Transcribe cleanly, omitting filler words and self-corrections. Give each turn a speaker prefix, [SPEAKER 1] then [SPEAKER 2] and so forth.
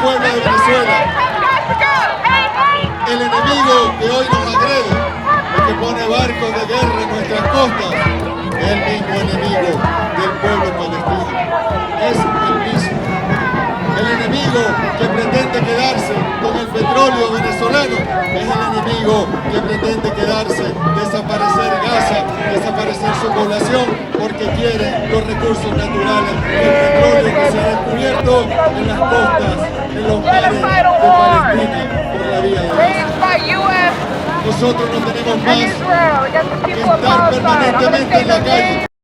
[SPEAKER 1] pueblo de Venezuela. El enemigo que hoy nos agrede, el que pone barcos de guerra en nuestras costas, es el mismo enemigo del pueblo palestino. Es el mismo. El enemigo que pretende quedarse con el petróleo venezolano es el enemigo que pretende quedarse, desaparecer Gaza, desaparecer su población, porque quiere los recursos naturales, el petróleo que se ha descubierto en las costas, en los mares de Palestina por la vía de Gaza. Nosotros no tenemos más que estar permanentemente en la calle.